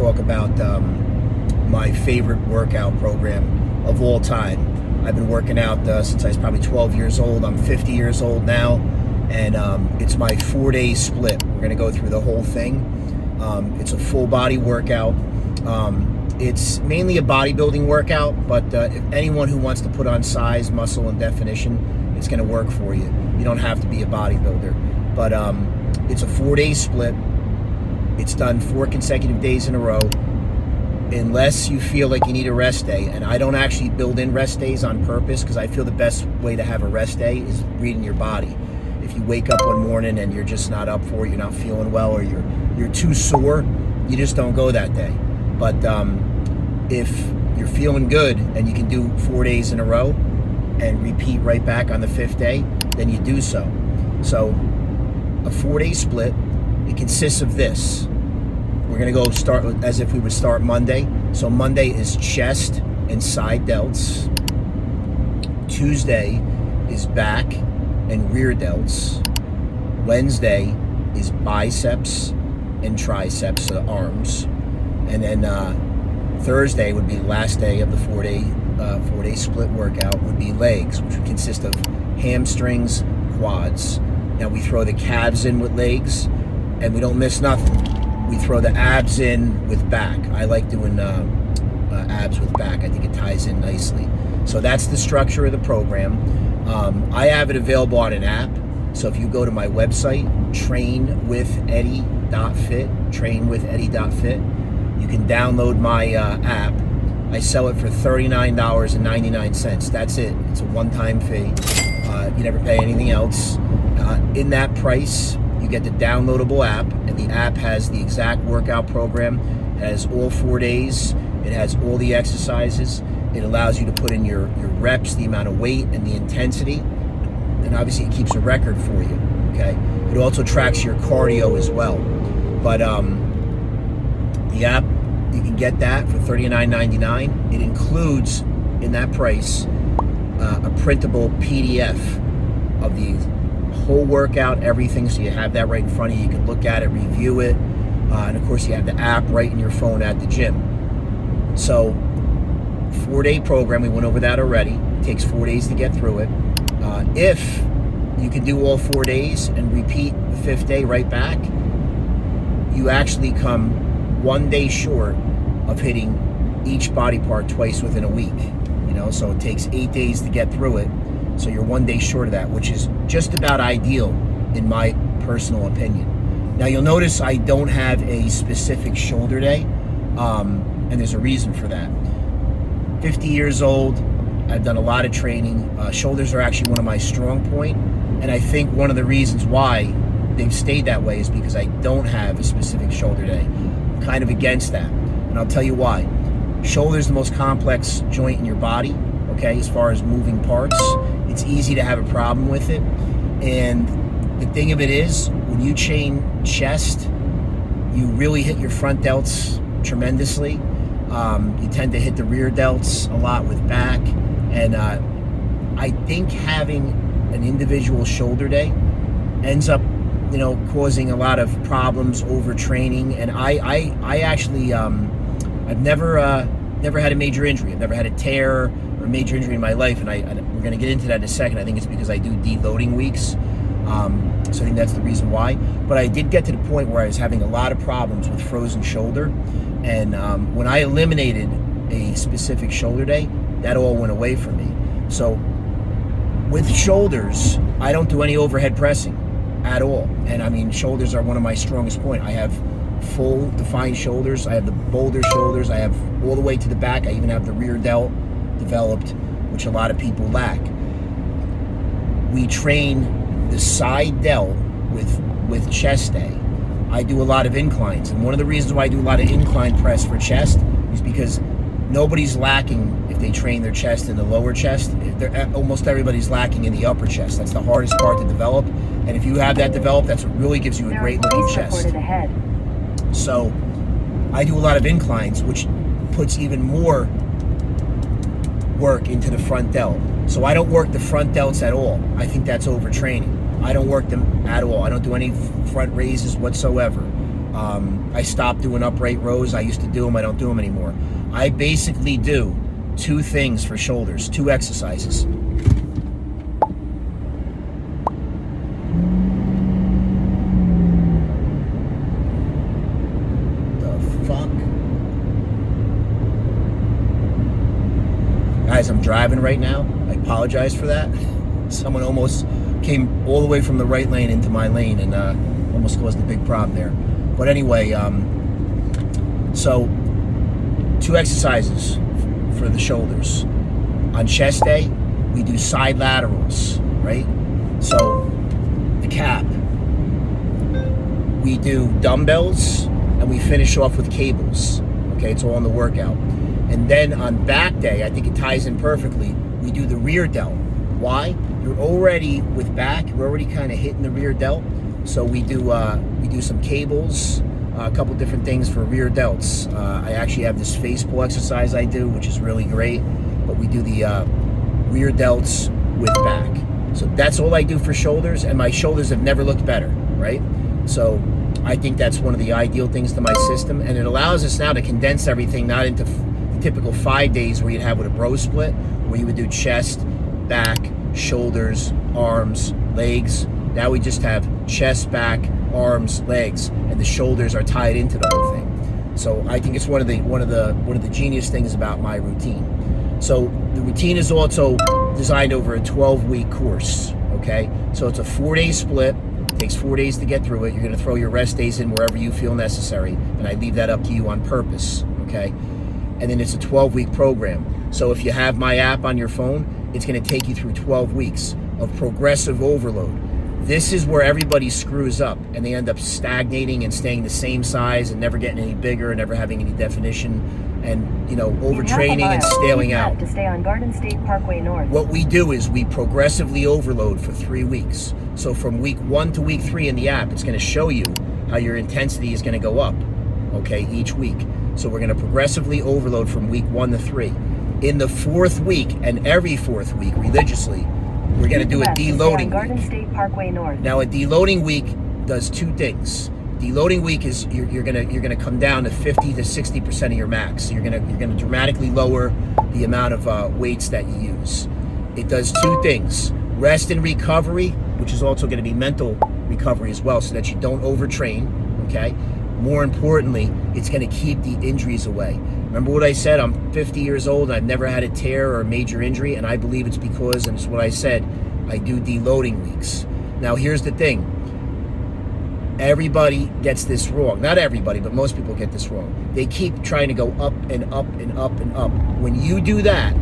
talk about my favorite workout program of all time. I've been working out since I was probably 12 years old. I'm 50 years old now, and it's my 4-day split. We're going to go through the whole thing. It's a full body workout. It's mainly a bodybuilding workout, but if anyone who wants to put on size, muscle, and definition, it's going to work for you. You don't have to be a bodybuilder. But it's a 4-day split. It's done 4 consecutive days in a row, unless you feel like you need a rest day. And I don't actually build in rest days on purpose, because I feel the best way to have a rest day is reading your body. If you wake up one morning and you're just not up for it, you're not feeling well, or you're too sore, you just don't go that day. But if you're feeling good and you can do 4 days in a row and repeat right back on the 5th day, then you do so. So a 4-day split, it consists of this. We're going to go start as if we would start Monday. So Monday is chest and side delts. Tuesday is back and rear delts. Wednesday is biceps and triceps, so arms. And then Thursday would be the last day of the 4-day split workout, would be legs, which would consist of hamstrings, quads. Now we throw the calves in with legs, and we don't miss nothing. We throw the abs in with back. I like doing abs with back. I think it ties in nicely. So that's the structure of the program. I have it available on an app. So if you go to my website, trainwitheddy.fit, you can download my app. I sell it for $39.99. That's it. It's a one-time fee. You never pay anything else. In that price, you get the downloadable app, and the app has the exact workout program. It has all 4 days. It has all the exercises. It allows you to put in your reps, the amount of weight, and the intensity. And obviously it keeps a record for you, okay? It also tracks your cardio as well. But the app, you can get that for $39.99. It includes, in that price, a printable PDF of the whole workout, everything, so you have that right in front of you. You can look at it, review it, and of course you have the app right in your phone at the gym. So 4-day program, we went over that already. It takes 4 days to get through it. If you can do all 4 days and repeat the 5th day right back, you actually come 1 day short of hitting each body part twice within a week. So it takes 8 days to get through it. So you're 1 day short of that, which is just about ideal in my personal opinion. Now you'll notice I don't have a specific shoulder day, and there's a reason for that. 50 years old, I've done a lot of training. Shoulders are actually one of my strong point, and I think one of the reasons why they've stayed that way is because I don't have a specific shoulder day. I'm kind of against that, and I'll tell you why. Shoulder is the most complex joint in your body, okay, as far as moving parts. It's easy to have a problem with it, and the thing of it is, when you train chest, you really hit your front delts tremendously. You tend to hit the rear delts a lot with back, and I think having an individual shoulder day ends up, causing a lot of problems, overtraining. And I actually, I've never had a major injury. I've never had a tear or a major injury in my life, and we're going to get into that in a second. I think it's because I do deloading weeks. So I think that's the reason why. But I did get to the point where I was having a lot of problems with frozen shoulder. And when I eliminated a specific shoulder day, that all went away from me. So with shoulders, I don't do any overhead pressing at all. And I mean, shoulders are one of my strongest points. I have full defined shoulders. I have the boulder shoulders. I have all the way to the back. I even have the rear delt developed, which a lot of people lack. We train the side delt with chest day. I do a lot of inclines, and one of the reasons why I do a lot of incline press for chest is because nobody's lacking if they train their chest in the lower chest. Almost everybody's lacking in the upper chest. That's the hardest part to develop, and if you have that developed, that's what really gives you a great looking chest. So I do a lot of inclines, which puts even more work into the front delt. So I don't work the front delts at all. I think that's overtraining. I don't work them at all. I don't do any front raises whatsoever. I stopped doing upright rows. I used to do them. I don't do them anymore. I basically do 2 things for shoulders, 2 exercises. The fuck? Guys, I'm driving right now. I apologize for that. Someone almost came all the way from the right lane into my lane and almost caused a big problem there. But anyway, so 2 exercises for the shoulders. On chest day, we do side laterals, right? So the cap, we do dumbbells, and we finish off with cables. Okay, it's all in the workout. And then on back day, I think it ties in perfectly, we do the rear delt. Why? You're already, with back, you're already kind of hitting the rear delt. So we do some cables, a couple different things for rear delts. I actually have this face pull exercise I do, which is really great. But we do the rear delts with back. So that's all I do for shoulders, and my shoulders have never looked better, right? So I think that's one of the ideal things to my system, and it allows us now to condense everything, not into the typical 5 days where you'd have with a bro split, where you would do chest, back, shoulders, arms, legs. Now we just have chest, back, arms, legs, and the shoulders are tied into the whole thing. So I think it's one of the genius things about my routine. So the routine is also designed over a 12-week course. Okay, so it's a 4-day split. It takes 4 days to get through it. You're going to throw your rest days in wherever you feel necessary, and I leave that up to you on purpose. Okay, and then it's a 12-week program. So if you have my app on your phone, it's going to take you through 12 weeks of progressive overload. This is where everybody screws up, and they end up stagnating and staying the same size and never getting any bigger and never having any definition, and overtraining and staling out. To stay on Garden State Parkway North. What we do is we progressively overload for 3 weeks. So from week 1 to week 3 in the app, it's going to show you how your intensity is going to go up, okay, each week. So we're going to progressively overload from week 1 to 3. In the 4th week and every 4th week, religiously, we're going to do a deloading Garden week. State Parkway North. Now, a deloading week does 2 things. Deloading week is you're gonna come down to 50 to 60% of your max. So you're gonna dramatically lower the amount of weights that you use. It does 2 things: rest and recovery, which is also going to be mental recovery as well, so that you don't overtrain. Okay. More importantly, it's going to keep the injuries away. Remember what I said? I'm 50 years old and I've never had a tear or a major injury, and I believe it's because, and it's what I said, I do deloading weeks. Now here's the thing. Everybody gets this wrong. Not everybody, but most people get this wrong. They keep trying to go up and up and up and up. When you do that,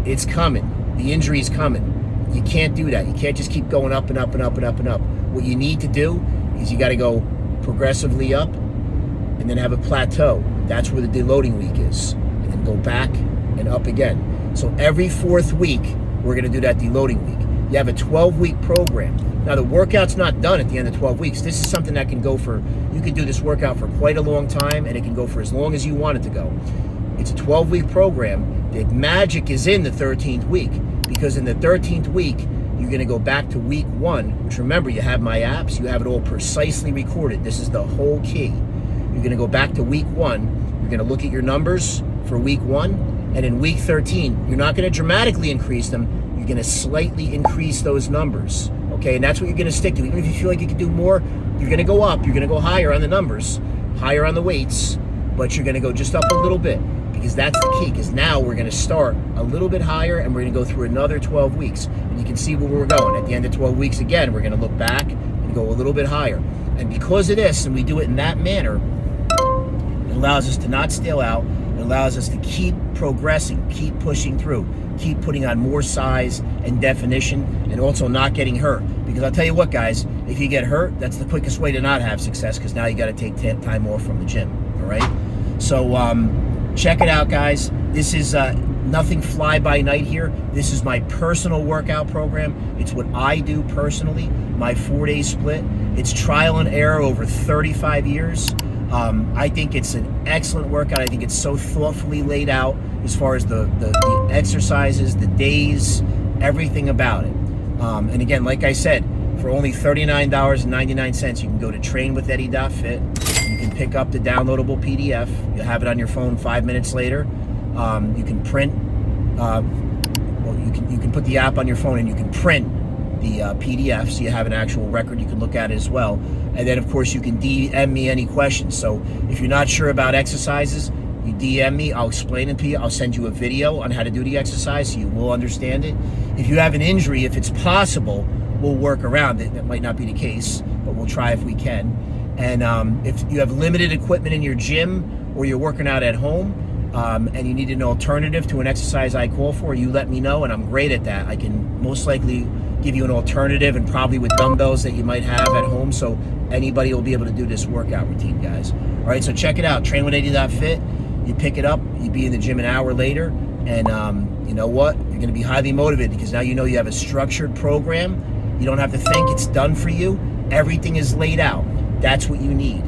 it's coming. The injury is coming. You can't do that. You can't just keep going up and up and up and up and up. What you need to do is you got to go progressively up and then have a plateau. That's where the deloading week is. And then go back and up again. So every 4th week, we're going to do that deloading week. You have a 12-week program. Now, the workout's not done at the end of 12 weeks. This is something that can go for, you can do this workout for quite a long time, and it can go for as long as you want it to go. It's a 12-week program. The magic is in the 13th week, because in the 13th week, you're going to go back to week 1, which, remember, you have my apps. You have it all precisely recorded. This is the whole key. You're going to go back to week 1. You're going to look at your numbers for week 1, and in week 13, you're not going to dramatically increase them. You're going to slightly increase those numbers. Okay, and that's what you're going to stick to. Even if you feel like you can do more, you're going to go up. You're going to go higher on the numbers, higher on the weights, but you're going to go just up a little bit, because that's the key. Because now we're going to start a little bit higher, and we're going to go through another 12 weeks. And you can see where we're going. At the end of 12 weeks, again, we're going to look back and go a little bit higher. And because of this, and we do it in that manner, it allows us to not stale out. It allows us to keep progressing, keep pushing through, keep putting on more size and definition, and also not getting hurt. Because I'll tell you what, guys, if you get hurt, that's the quickest way to not have success, because now you got to take time off from the gym. All right. So check it out, guys. This is nothing fly by night here. This is my personal workout program. It's what I do personally. My 4-day split. It's trial and error over 35 years. I think it's an excellent workout. I think it's so thoughtfully laid out as far as the exercises, the days, everything about it. And again, like I said, for only $39.99, you can go to trainwitheddie.fit. You can pick up the downloadable PDF. You'll have it on your phone 5 minutes later. You can print. You can put the app on your phone and you can print the PDF, so you have an actual record. You can look at it as well. And then, of course, you can DM me any questions. So if you're not sure about exercises, you DM me. I'll explain it to you. I'll send you a video on how to do the exercise so you will understand it. If you have an injury, if it's possible, we'll work around it. That might not be the case, but we'll try if we can. And if you have limited equipment in your gym or you're working out at home, and you need an alternative to an exercise I call for, you let me know, and I'm great at that. I can most likely give you an alternative, and probably with dumbbells that you might have at home, so anybody will be able to do this workout routine, guys. All right, so check it out, train180.fit. You pick it up, you be in the gym an hour later, and you know what? You're going to be highly motivated because now you know you have a structured program. You don't have to think, it's done for you. Everything is laid out. That's what you need.